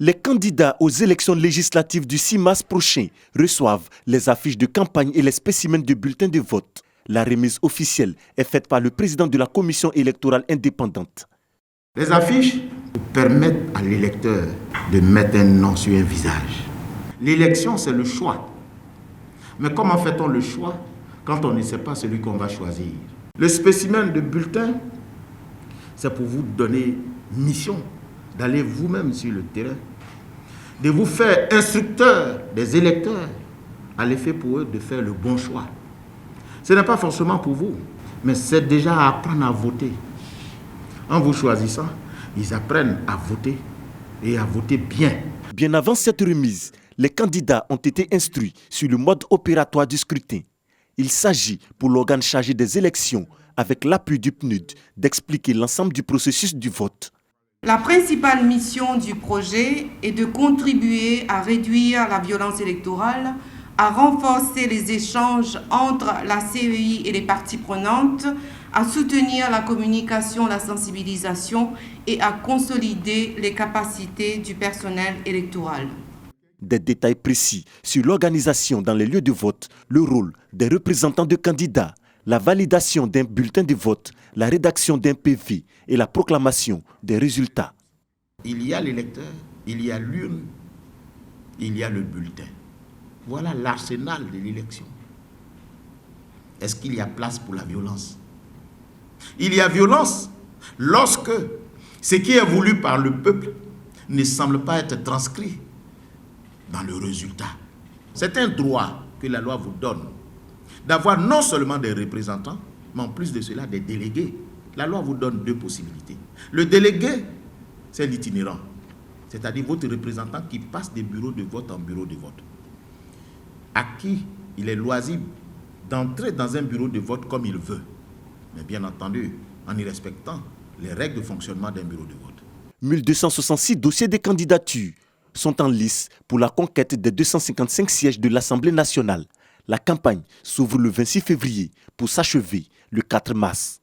Les candidats aux élections législatives du 6 mars prochain reçoivent les affiches de campagne et les spécimens de bulletins de vote. La remise officielle est faite par le président de la commission électorale indépendante. Les affiches permettent à l'électeur de mettre un nom sur un visage. L'élection, c'est le choix. Mais comment fait-on le choix quand on ne sait pas celui qu'on va choisir? Le spécimen de bulletin, c'est pour vous donner mission d'aller vous-même sur le terrain, de vous faire instructeur des électeurs, à l'effet pour eux de faire le bon choix. Ce n'est pas forcément pour vous, mais c'est déjà à apprendre à voter. En vous choisissant, ils apprennent à voter et à voter bien. Bien avant cette remise, les candidats ont été instruits sur le mode opératoire du scrutin. Il s'agit pour l'organe chargé des élections, avec l'appui du PNUD, d'expliquer l'ensemble du processus du vote. La principale mission du projet est de contribuer à réduire la violence électorale, à renforcer les échanges entre la CEI et les parties prenantes, à soutenir la communication, la sensibilisation et à consolider les capacités du personnel électoral. Des détails précis sur l'organisation dans les lieux de vote, le rôle des représentants de candidats, la validation d'un bulletin de vote, la rédaction d'un PV et la proclamation des résultats. Il y a l'électeur, il y a l'urne, il y a le bulletin. Voilà l'arsenal de l'élection. Est-ce qu'il y a place pour la violence? Il y a violence lorsque ce qui est voulu par le peuple ne semble pas être transcrit dans le résultat. C'est un droit que la loi vous donne d'avoir non seulement des représentants, mais en plus de cela des délégués. La loi vous donne deux possibilités. Le délégué, c'est l'itinérant, c'est-à-dire votre représentant qui passe des bureaux de vote en bureau de vote, à qui il est loisible d'entrer dans un bureau de vote comme il veut, mais bien entendu en y respectant les règles de fonctionnement d'un bureau de vote. 1266 dossiers de candidature sont en lice pour la conquête des 255 sièges de l'Assemblée nationale. La campagne s'ouvre le 26 février pour s'achever le 4 mars.